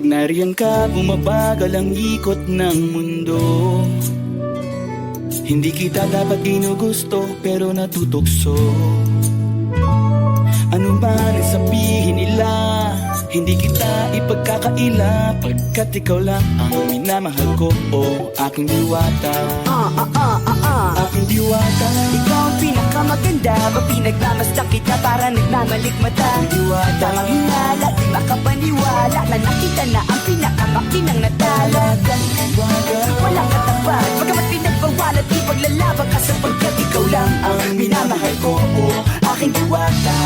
nariyan ka, bumabagal ang ikot ng mundo. Hindi kita dapat ginugusto, pero natutukso. Ano man ang sabihin nila, hindi kita ipagkakaila, pagkat ikaw lang ang minamahal ko, o aking diwata. Aking diwata. Ikaw ang pinakamaganda, mapinagmamasdan kita para nagmamalikmata. Diwata. Tamang hinala, di makapaniwala na nakita na ang pinakamakinang natala. Diwata. Walang katapat, pagkamat pinagbawalat, di paglalaban ka sapagkat ikaw lang ang minamahal ko, o aking diwata.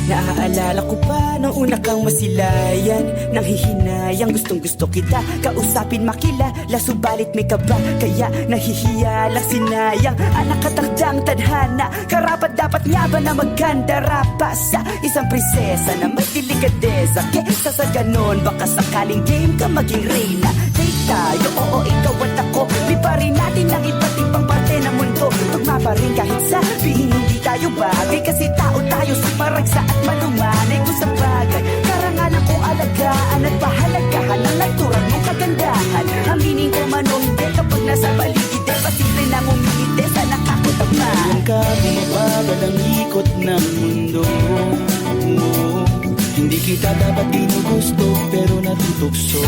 Naaalala ko pa nung una kang masilayan, nang hihinayang gustong gusto kita kausapin, makilala, subalit may kaba, kaya nahihiya lang sinayang. Anak katakdang tadhana, karapat dapat nga ba na magkandara pa sa isang prinsesa na may delikadesa? Kesa sa ganon, baka sakaling game ka maging reyna. Date tayo, oo ikaw at ako, liparin natin ang iba't ibang parte ng mundo. Tugma pa rin kahit sabihin hindi tayo bagay, kasi tao tayo sa paragsa at malumanay kung sa bagay. Karangalan kong alagaan at pahalagahan ang naturang mong kagandahan. Aminin ko man o hindi, kapag nasa paligid pasimple nang umingiti sa nakakutama. Nariyan ka, bumabagal ang ikot ng mundo. Hindi kita dapat ginugusto, pero natutukso.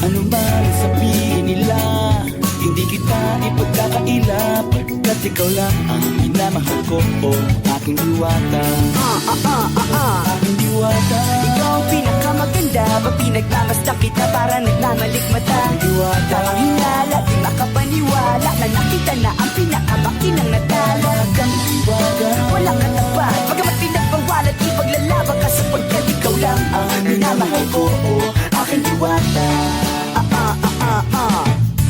Ano man ang sabihin nila, hindi kita ipagkakaila, pagkat ikaw lang ang minamahal ko, o aking diwata. Aking diwata. Ikaw ang pinakamaganda, mapinagmamasdan kita para nagmamalikmata. Diwata. Tamang hinala, di makapaniwala na nakita na ang pinakamakinang natala. Aking diwata. Walang katapat, pagkamat pinagbawalat, di paglalaban ka sapagkat ikaw lang ang minamahal ko, o aking diwata.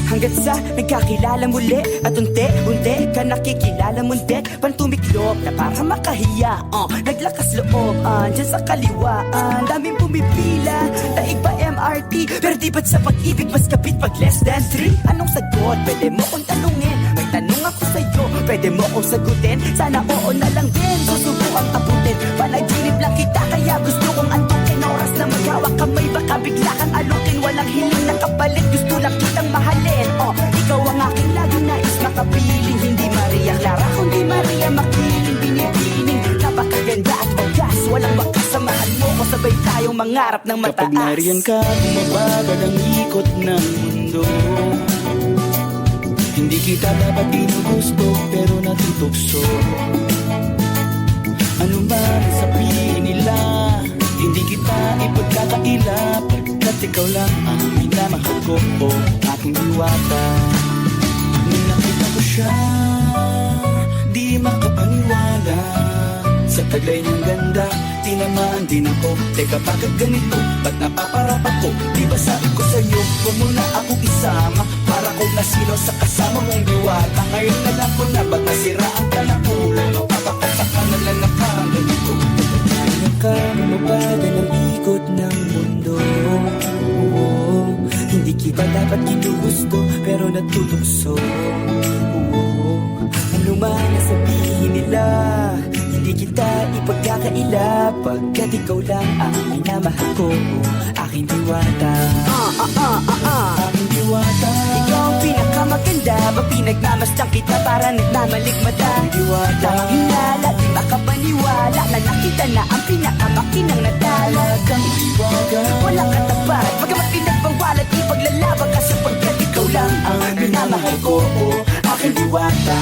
Hanggat sa nagkakilala muli at unti-unti ka nakikilala mundi, pantumiklop na para makahiya, naglakas loob, dyan sa kaliwaan daming pumipila, daig pa MRT, pero di ba't sa pag-ibig mas kapit pag less than 3? Anong sagot? Pwede mo kong tanungin, may tanong ako sa'yo, pwede mo kong sagutin, sana oo na lang din, susubukang abutin, panaginip lang kita kaya gusto kong antukin, oras na maghawak kamay baka bigla kang alutin, walang hiling na kapalit, gusto lang kitang mahalin. Ikaw ang aking lagi nais makapiling, hindi Maria Clara kundi Maria Makiling, binibining napakaganda at ogas, walang makasamahan mo ko, sabay tayong mangarap ng mataas. Kapag nariyan ka, bumabagal ang ikot ng mundo. Hindi kita dapat ginugusto, pero natutukso. Ano man ang sabihin nila, hindi kita ipagkakaila, pagkat ikaw lang ang minamahal ko, o aking diwata. Nung nakita ko siya, di makapaniwala, sa taglay niyang ganda, tinamaan din ako. Teka, bakit ganito? Ba't napaparap ako? Di ba sabi ko sa'yo, huwag mo na ako isama, para kong nasilo sa kasama mong diwata. Ngayon na lang ko na, ba't nasiraan ka na ulo? Mapapakataka na lang na parang ganito. Kaya ka mabagal ang ikot ng mundo, hindi kita dapat ginugusto, pero natutukso. Ano man ang sabihin nila, hindi kita ipagkakaila, pagkat ikaw lang ang minamahal ko, aking diwata. Aking diwata. Ikaw ang pinakamaganda, mapinagmamasdan kita para nagmamalikmata. Diwata. Tamang hinala, di makapaniwala na nakita na ang pinakamakinang natala. Aking diwata. Walang katapat, pagkamat pinagbawalat, di paglalaban ka sapagkat ikaw lang ang minamahal ko, o aking diwata.